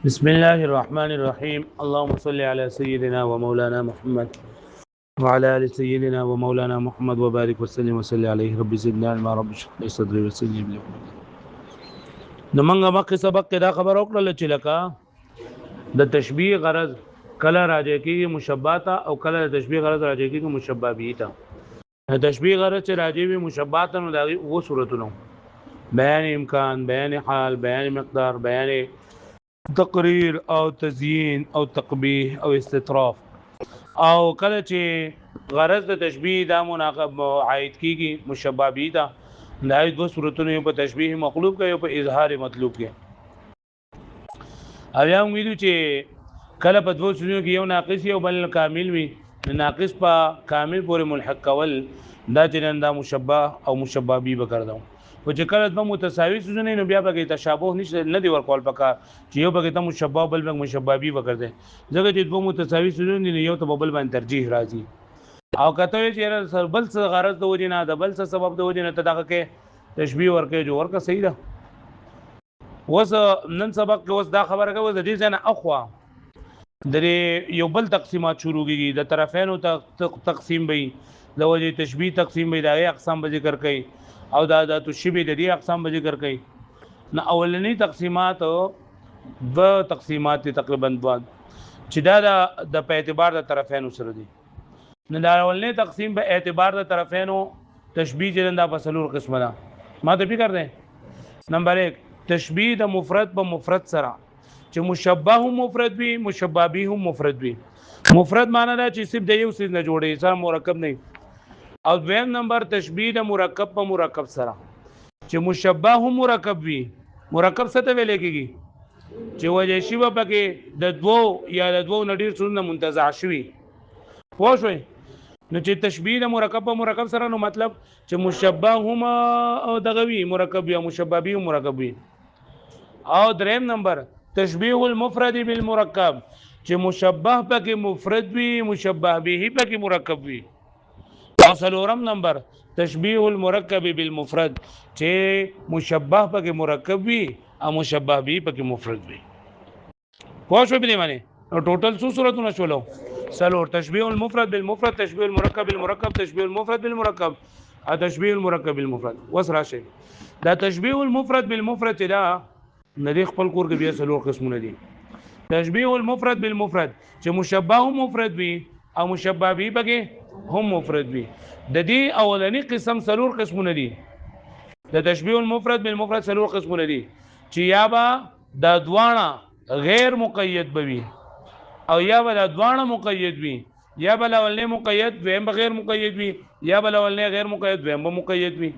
بسم الله الرحمن الرحيم اللهم صل على سيدنا ومولانا محمد وعلى ال سيدنا ومولانا محمد وبارك وسلم وصلي عليه رب زدنا علما رب اشرح لي صدري ويسر لي امري. نو منګه مخکې سبق کې دا خبر وکړل چې لکه د تشبیه غرض کله راځي کې مشبهات او کله د تشبیه غرض راځي کې مشبہ به تا تشبیه غرض چې راځي وي مشبهات نو دا وو صورتونو بیان امکان بیان حال بیان مقدار بیان تقریر او تزیین او تقبیح او استطراف او کله چې غرض د تشبیه دا مناقب عائد کیږي مشبہ به تا دا دو صورتونو په تشبیه مخلوق کې او په اظهار مطلوب کې او یا ویلو چې کله په دوه صورتونو کې یو ناقص او بل کامل وي ناقص په کامل پورې ملحق کول دا چې دا مشبہ او مشبہ به وکړو او چې کله د متساوي سوزنه نو بیا به تشابه نشته نه دی ورکول پکا چې یو به ته مشبہ بل به مشبہ به وکړي ځکه چې دوه متساوي سوزنه یو ته بل باندې ترجیح راځي او کته چې بل څه غرض د وجنه د بل څه سبب د وجنه ته دغه کې تشبیه ورکه جو ورکه صحیح ده وس نن سبق کې وس دا خبره کوي د دې ځنه اخوا درې یو بل تقسیمات شروع کیږي د طرفینو تقسیم به د وجه تشبیه تقسیم به د اقسام به ذکر کوي او دا د تشبیه د دې اقسام به ذکر کوي نه اولنی تقسیمات دو تقسیمات تقریبا دوه چې دا د په اعتبار د طرفینو سره دي نه دا اولنی تقسیم په اعتبار د طرفینو تشبیه جندا په څلور قسمه ده ما ته فکر ده نمبر 1 تشبیه د مفرد په مفرد سره چې مشبہ هم مفرد وي مشبہ به هم مفرد وي مفرد معنی دا چې صرف د یو څه نه جوړي سره مرکب نه او دویم نمبر تشبیه د مرکب په مرکب سره چې مشبہ هم مرکب وي مرکب څه ته ویل کېږي چې وجه شی په کې د دوو یا د دوو نډیر څونه منتزع شوي پوه شئ نو چې تشبیه د مرکب په مرکب سره نو مطلب چې مشبہ هم او دغه وی مرکب یا مشبہ به مرکب وي او دریم نمبر تشبیه المفرد بالمرکب چې مشبہ پکې مفرد وي مشبہ به پکې مرکب وي او څلورم نمبر تشبیه المرکب بالمفرد چې مشبہ پکې مرکب وي او مشبہ به پکې مفرد وي پوه شو به معنی نو ټوټل څو صورتونه شولو څلور تشبیه المفرد بالمفرد تشبیه المرکب بالمرکب تشبیه المفرد بالمرکب او تشبیه المرکب بالمفرد وسره شي دا تشبیه المفرد بالمفرد دا ندی خپل کور کې بیا څلور قسمونه دي تشبیه المفرد بالمفرد چې مشبہ هم مفرد وي او مشبہ به پکې هم مفرد وي د دې اولنی قسم څلور قسمونه دي د تشبیه المفرد بالمفرد څلور قسمونه دي چې یا با د دوانه غیر مقید بوي او یا به د دوانه مقید وي یا به اولنی مقید ویم بغیر مقید وي یا به اولنی غیر مقید ویم به مقید وي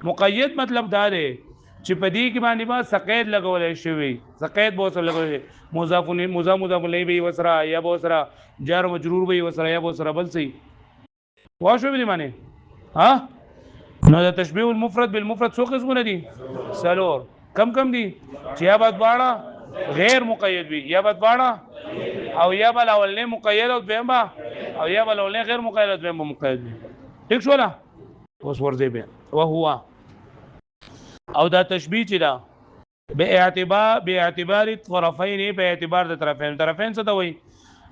مقید مطلب دا دی چې په دې کې باندې با سقید لګولای شوی سقید به سره لګولای مضاف الیه به وسره یا به سره جار مجرور به وسره یا به سره بل سي واښو به معنی ها نو د تشبیه المفرد بالمفرد څو قسمونه دي څلور کم دي چې یا به دواړه غیر مقید وي یا به دواړه او یا به اولنی مقید او دویم او یا به اولنی غیر مقید او دویم مقید وي ٹھیک شو لا اوس ورځي به او هو او دا تشبیه چې دا به اعتبار الطرفین په اعتبار د طرفین څه ته وایي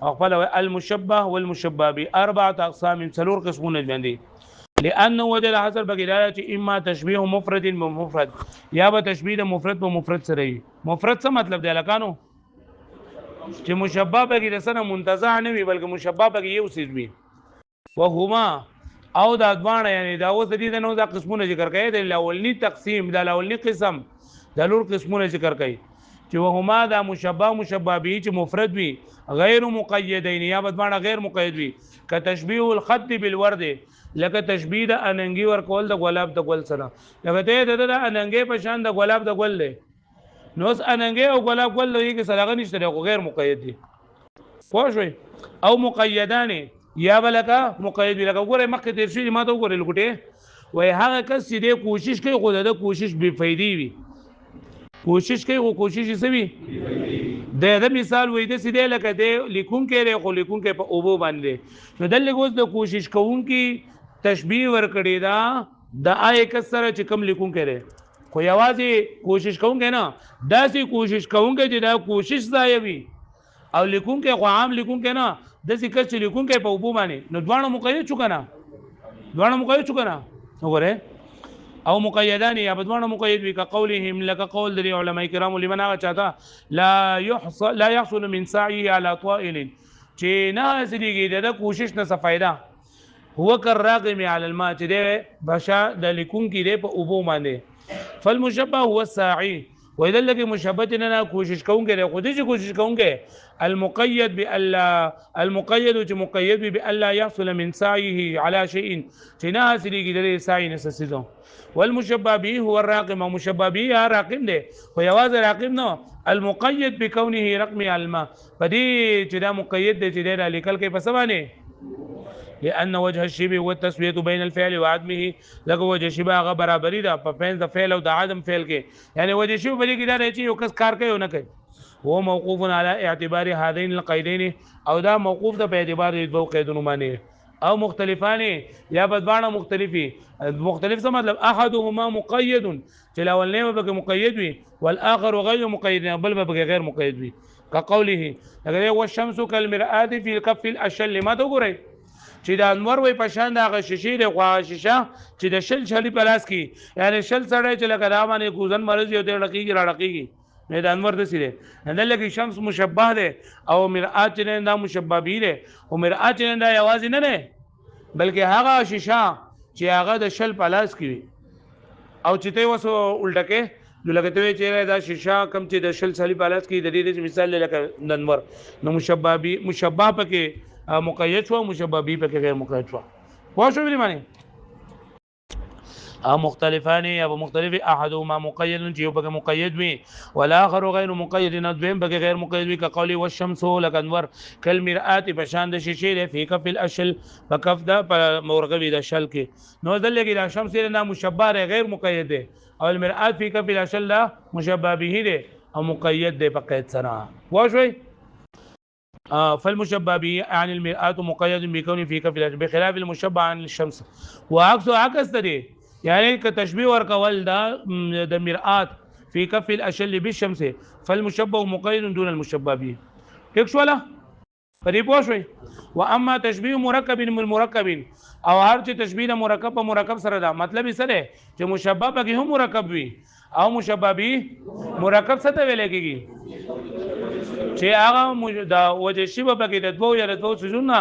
خپل المشبہ والمشبہ به اربعه اقسام څلور قسمونه دي لانه وجد حاصل بګیدار چې اما تشبیه مفرد بمفرد یا به تشبیه د مفرد په مفرد سره وي مفرد څه مطلب دی لکانو چې مشبہ بګی د سره منتزع نه وي بلکې مشبہ بګی یو څه وي وهما او دا دوانه یعنی دا اوس د دې نو دا قسمونه ذکر کړي د اولنی تقسیم د اولنی قسم د لور قسمونه ذکر کړي چې وهما دا مشبہ مشبہ به چې مفرد وي غیر مقیدین یا بدمانه غیر مقید وي ک تشبیه الخط بالورد لکه تشبیه د اننګي ور کول د غلاب د ګل سره لکه ته د اننګي په شان د غلاب د ګل له نو اننګي او غلاب ګل له کې سره غنښت دی غیر مقید دي پوه شئ او مقیدان یا بلکه مقید لکه وګوره مخکې تیر شي ما ته وګوره لګټه وای هغه کس چې کوشش کوي خو د کوشش بے فائدې وي کوشش کوي او کوشش یې سوي د مثال وې د سیده لکه د لیکون کې خو لیکون کې په اوبو باندې نو د لګوس د کوشش کوونکی تشبیه ور کړی دا د آی کسره چې کم لیکون کې خو یوازې کوشش کوونکی نه داسې کوشش کوونکی چې دا کوشش ضایع وي او لیکونکی خو عام لیکونکی نه داسې کس چې لیکونکی په اوبو باندې نو دواړه مقید شو که نه دواړه مقید شو که نه وګورئ او مقیدان یا بدوانه مقید وي كقولهم لك قول دري علماء کرام لمن هغه چاته لا يحصل من سعيه على طائل چې نه حاصلېږي د کوشش نه څه فایده هو كالراغم على الماء چې دی بشا د لیکونکي دی په اوبو باندې فالمشبه هو الساعي واذا لکه مشبه نه کوشش کوونکی دی خو دې کوشش کوونکی المقيد بالا المقيد چې مقید بالا يحصل من سعيه على شيء چې نه حاصلېږي د سعي نه څه والمشبه به هو الراقم ومشبه به راقم ده ويواز راقم نو المقيد بكونه رقم الماء فدي چې دا مقید دی چې دا لیکل کې پسوانه لأن وجه الشبه والتسوية بين الفعل وعدمه لکه وجه شبه هغه برابرۍ ده په فعل د فعل او د عدم فعل کې یعنی وجه شبه بلی کې دا دی چې یو کس کار کوي او نه کوي هو موقوف على اعتبار هذين القيدين او دا موقوف ده په اعتبار د دوه قیدونو باندې او مختلفان یا بدبانه مختلفي مختلف څه مطلب احدهما مقيد چې الاولنی به مقید وي والاخر غیر مقید بل به غیر مقید وي كقوله اگر هو الشمس كالمرآة في الكف الاشل ما وګورئ چې د انور وي پشان د غششي د غوا شیشه چې د شل شلی پلاس کی یعنی شل سړی چې لکه دا باندې کوزن مرض یو د لقیږي را لقیږي نه د انور د سیده نه لکه شمس مشبه ده او مرآت نه دا مشبه به ده او مرآت نه دا یوازې نه بلکې هغه شیشه چې هغه د شل پلاس کی او چې ته وسو الټکه جو لکه ته چې دا شیشه کم چې د شل سلی پلاس کی د دې مثال لکه د انور نو مشبه به مشبه پکې مقید شو مشبه به پکې غیر مقید شو پوه شو معنی مختلفان یا مختلف احدهما مقید چې یو پکې مقید وي والاخر غیر مقید نه دویم پکې غیر مقید وي كقول والشمس لكنور كالمرآت بشان د شیشه فی کف الاشل فکف دا مورغوی د شل کې نو دلته د شمس نه مشبه غیر مقید ده او المرآت فی کف الاشل لا مشبه به ده او مقید ده په قید سره واښوي فالمشبه به عن المرآت مقيد بكون في كف الاشل بخلاف المشبه عن الشمس عكس ده يعني كتشبيه ورکول د مرآت في كف الاشل بالشمس فالمشبه مقيد دون المشبه به تکشولا پدې پوښوي واما تشبيه مركب من مركب او هر چې تشبيه مرکب په مرکب سره دا مطلب یې سره چې مشبه به هم مرکب وي او مشبه به مرکب څه ته ویل کېږي چې هغه دا وجه شبه به د دوه یا د دوه سيزونه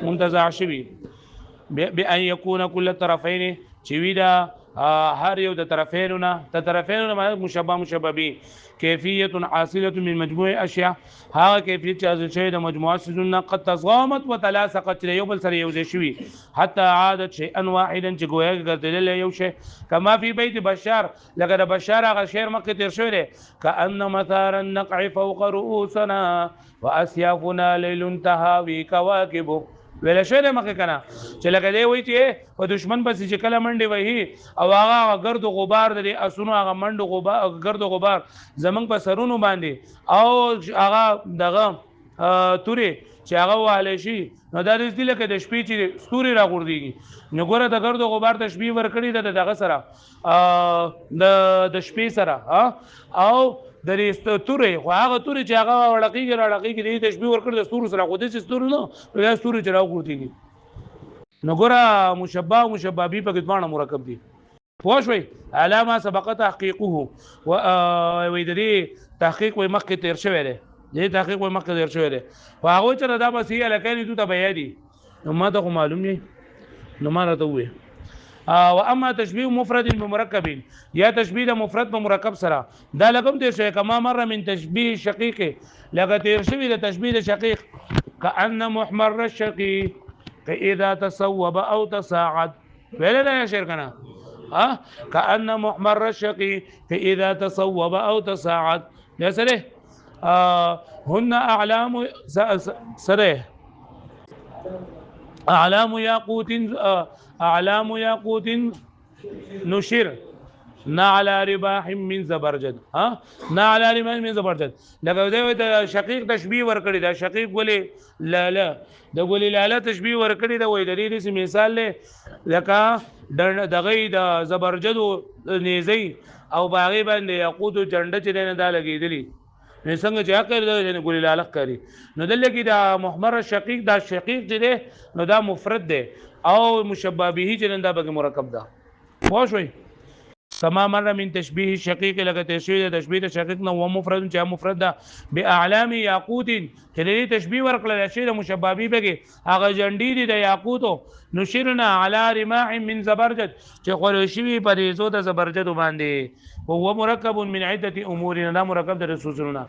منتزع شوي بأن يكون كل الطرفين چې وی دا هر یو د طرفینو معنی مشبه به کیفیت حاصله من مجموع اشیاء هغه کیفیت چې حاصل شوی د مجموعه سيزونه قد تضامت وتلاصقت یو بل سره یو ځای شوی حتی عادت شيئا واحدا چې گویا ګرځیدل یو شی کما فی بیت بشار لکه د بشار هغه شعر مکه تیر شوی دی کأن مثار النقع فوق رؤوسنا واسيافنا ليل تهاوي كواكب ویل شوی مکه کنه چې لکه دی وای چې په دشمن پسې چې کله منډي وای او هغه ګرد غبار د اسونو هغه منډ غبار ګرد غبار زمنګ په سرونو باندې او هغه دغه توري چې هغه واله شي نو دا دې لکه د شپې چې ستوري را غورديږي نو ګوره د ګرد غبار تشبيه ورکړي دغه سره د شپې سره او د ستوري خو هغه توري چې هغه وړقېږي د تشبيه ورکړي د ستورو سره خو دې ستوري نو یا ستوري چې راغورځيږي نو ګوره مشبه او مشبه به په ځوانه مرکب دي پوه شوي علامه سبق تحقيقه و دې تحقیق و مخکې تیر شوی دی دې تحقیق و مخکې تیر شوی دی خو هغه چې دا بس یې لکه ته بیان دي نو ما ته معلوم نه نو ما راته وې واما تشبيه مفرد بمركب یا تشبيه د مفرد په مرکب سره دا لکم تیر شوی کما مره من تشبيه شقيق لکه تیر شوی د تشبيه د شقيق كأن محمر الشقيق اذا تصوب او تصاعد ویل دا شعر کنه كأن محمر الشقيق اذا تصوب او تصاعد یا سره هن اعلام ياقوت نشر نه علی رباح من زبرجد ها نه علی رباح من زبرجد لکه د شقیق تشبیه ورکړي دا شقیق ولې لاله د ولې لاله تشبیه ورکړي دا وای د دې مثال له لکه دغه د زبرجد نیزي او باغی باندې یاقوت جنډه چې نه دا لګیدلی نو څنګه چې عقل د ګل لاله کوي نو دلته کې دا محمر شقیق دا شقیق چې ده نو دا مفرد ده او مشبہ به چې دا به مرکب ده پوه شئ تمام مره من تشبیه شقیق لکه تشبیه شقیق نو و مفرد چې مفرد ده باعلام یاقوت چې دې تشبیه ورکړل شي د مشبہ به کې هغه جنډی دي د یاقوتو نشرنا علی رماح من زبرجد چې خور شي په دې زو د زبرجد باندې هو مرکب من عده امور نه مرکب د رسولنا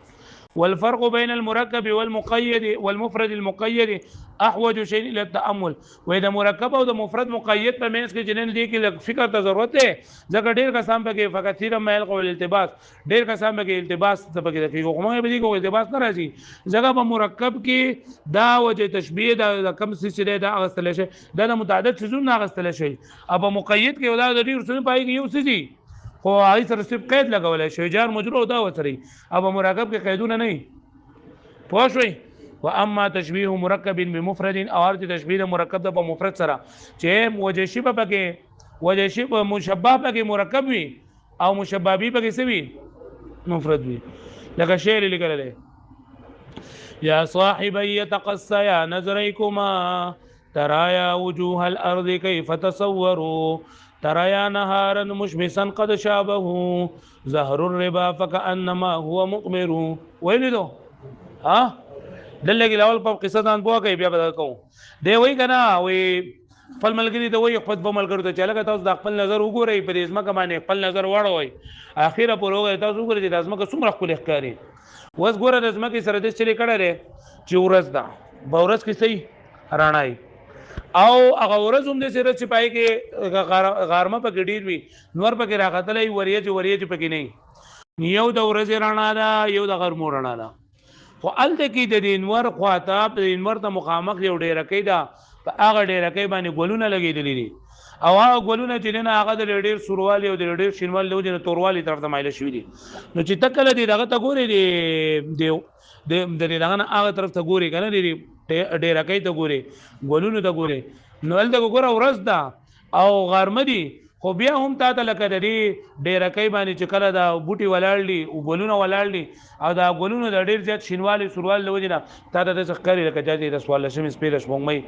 والفرق بين المركب والمقيد والمفرد المقيد احوج شيء الى التامل واذا مركب او مفرد مقيد په مینس کې جنن دي کې فکر ته ضرورت ده ځکه ډیر کسان په کې فقط تیر مایل قول التباس ډیر کسان په کې التباس ته په کې کومه به دي کوم التباس نه راځي ځکه په مرکب کې دا وجه تشبیه دا کم سلسله دا اغستل شي دا متعدد سيزونه اغستل شي او په مقید کې دا د ډیر سونه پای کې یو سيزي خو هغه سره صرف قید لګولای شي جار مجرور دا وتري اب مرکب کې قیدونه نه پوه شئ واما تشبيه مركب بمفرد او هر تشبيه مرکب د په مفرد سره چې وجه شی په کې وجه شی په مشبہ په کې مرکب وي او مشبہ به په کې سوي مفرد وي لکه شعر لیکل دی یا صاحبي تقصيا نظريكما ترايا وجوه الارض كيف تصوروا ترايا نهارا مشمسا قد شابه زهر الربا فكأنما هو مقمر وين دو ها دلګي لاول په قصه دان بوه کوي بیا به کوم دی وای کنه وای خپل ملګری ته وای خپل ملګری ته چلګه تاسو د خپل نظر وګورئ په دې ځمکه باندې خپل نظر واړوي اخیره پر وګورئ تاسو وګورئ د ځمکه څومره خپل ښکاری وس ګوره د ځمکه سره د چلی کړه لري چې ورځ دا بورس کې صحیح رانای او هغه ورځ هم د سره چې پای کې غارمه په ګډیر وي نور په کې راغتلې وریه چې پکې نه یو د ورځ رانا دا یو د غرمو رانا دا خو الته کې د انور خواته د انور ته مخامخ یو ډیره کې دا په هغه ډیره کې باندې ګلونه لګېدلې دي او هغه ګلونه چې نه هغه د ډیر سوروالي او د ډیر شینوال له جن توروالي طرف ته مایل شوی دي نو چې تکله دي دغه ته ګوري دی د دغه هغه طرف ته ګوري کنه دی ډیره کې ته ګوري ګلونه ته ګوري نو ال دغه ګوره ورځ دا او غرمه دي خو بیا هم تا ته لکه د دې ډیره کې باندې چې کله دا بوټي ولاړ دي او ګلونه ولاړ دي او دا ګلونه د ډیر زیات شینوالي سوروال له وجنه تا ته د ښکاری لکه چې د سوال شمه سپیره شپږمې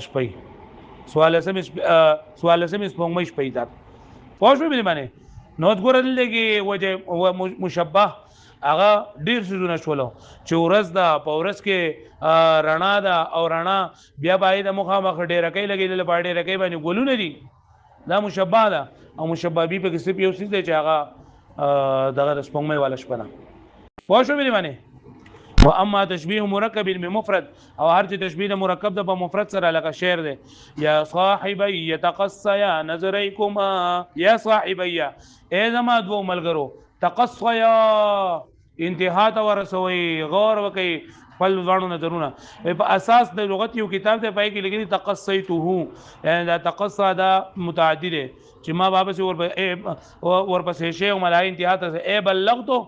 شپې سوال شمه سپږمې شپې دا پوه شو به باندې نو ګورل لګي وجه مشبہ هغه ډیر سيزونه شولو چې ورځ دا په ورځ کې رڼا دا او رڼا بیا باید مخامخ ډیر کې لګیدل په ډیر کې باندې ګلونه دي دا مشبہ ده او مشبہ به په کیسه یو څه دی چې هغه دغه سپوږمۍ والا شپنه پوه شو به باندې واما تشبيه مركب بمفرد او هر چې تشبيه مرکب د په مفرد سره لکه شعر دی یا صاحبي يتقصيا نظريكما یا صاحبي اے زما دو ملګرو تقصيا انتها ته ورسوي غور وکي خپل ځانو نظرونه په اساس د لغت یو کتاب ته پای کې لګري تقصيته یعنی دا تقصا دا متعدی دی چې ما بابا سي ورپسې شی او ملای انتها ته اے بلغتو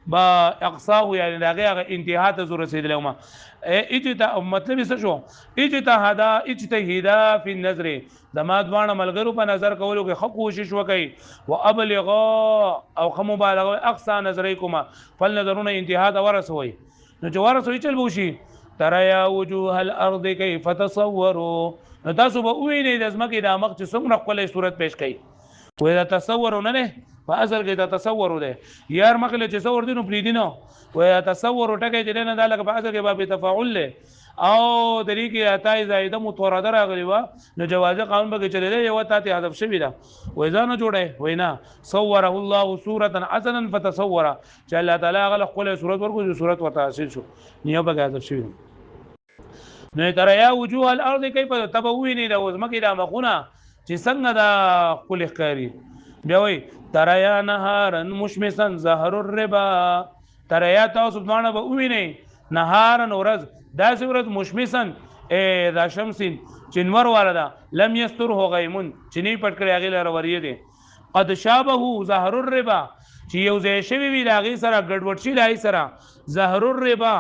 با اقصاه یعنی دغه انتها ته زور رسیدل ما اجتا مطلب څه شو اجتهادا فی النظر د ما دوانه ملګرو په نظر کولو کې خو کوشش وکي او ابلغ او خو مبالغه اقصا نظریکما فل نظرونه انتها ته ورسوي نو چې ورسوي چل بوشي ترى وجوه الارض كيف تصوروا نو تاسو به وینئ د ځمکې د مخ چې څومره خپل صورت پیش کړي وې دا تصور نه په اصل کې دا تصور دی یار مخله چې تصور دي نو پری دي نو وې تصور ټکي چې نه دا لکه په اصل کې باب تفاعل له او طریقې اتای زائده متورده راغلی و نو جواز قانون به چلے یو ته حذف شوی دا وې ځان جوړه وینا صوره الله صوره حسنا فتصور چې الله تعالی غل خپل صورت ورکو صورت ورته حاصل شو نیو به حذف شوی نو ترى يا وجوه الارض كيف تبويني د وزمکه د مخونه چې څنګه د خپل ښکاری بیا وای ترى يا نهارا مشمسا زهر الربا ترى يا تاسو باندې به ویني نهارا ورځ دا ورځ مشمسا دا شمسین چنور والدا لم یستره غیمون چنی پټ کړی هغه لار وریه دي قد شابه ظهر الربا چې یو ځای شوی وي لاغي سره ګډوډ شي لای سره ظهر الربا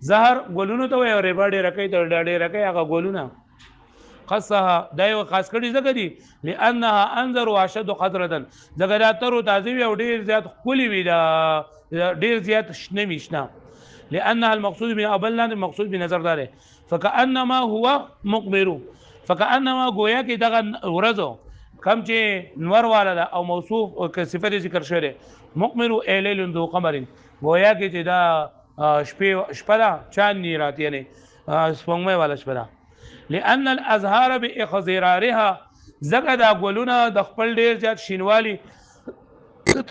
زهر ګولونو ته وي ربا ډېر رکې ته ډېر رکې هغه ګولونه خاصه دا یو خاص کړي ځکه دي لانها انذر واشد قدرا ځکه دا تر تعذيب او ډېر زیات خولي وي دا ډېر زیات شنه وشنا لانها المقصود من ابلنا المقصود بنظر دار فكانما هو مقبر فكانما گویا کې دغه ورځو کم چې نور والا دا او موصوف او صفت ذکر شوی مقمر الیل ذو قمر گویا کې چې دا شپه دا چاندنی رات یعنی سپوږمۍ والا شپه دا لأن الازهار باخضرارها زګه دا ګلونه د خپل ډیر زیات شینوالي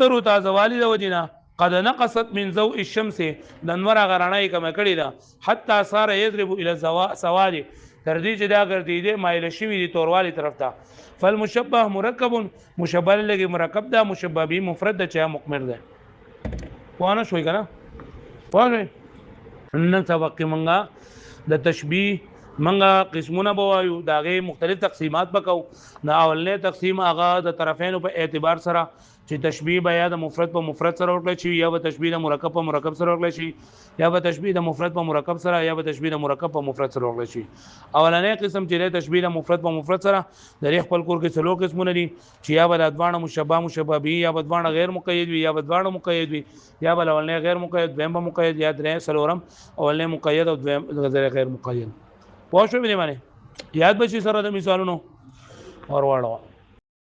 تر تازهوالي د وجنه قد نقصت من ضوء الشمس د انور غرانه کم کړي دا حتی صار يضرب الى سواد تر دې چې دا ګرځي دې مایل شوی دي توروالی طرف ته فالمشبه مرکب مشبه لګي مرکب دا مشبه به مفرد ده چې مقمر ده وانا شوي کنه وانا نن سبق منګه د تشبیه منګه قسمونه بوایو داغه مختلف تقسیمات بکاو دا اولنه تقسیم هغه د طرفین په اعتبار سره چې تشبیه بیا د مفرد په مفرد سره ورکړل شي یا به تشبیه د مرکب په مرکب سره ورکړل شي یا به تشبیه د مفرد په مرکب سره یا به تشبیه د مرکب په مفرد سره ورکړل شي اولنې قسم چې د تشبیه د مفرد په مفرد سره د خپل کور کې څلور قسمونه دي چې یا به د ادوانه مشبه به یا به ادوانه غیر مقید وي یا به ادوانه مقید وي یا به اولنې غیر مقید دویم به مقید یا درې څلورم اولنې مقید او دویم غیر مقید پوه شو به باندې یاد بشي سره د مثالونو اور واړو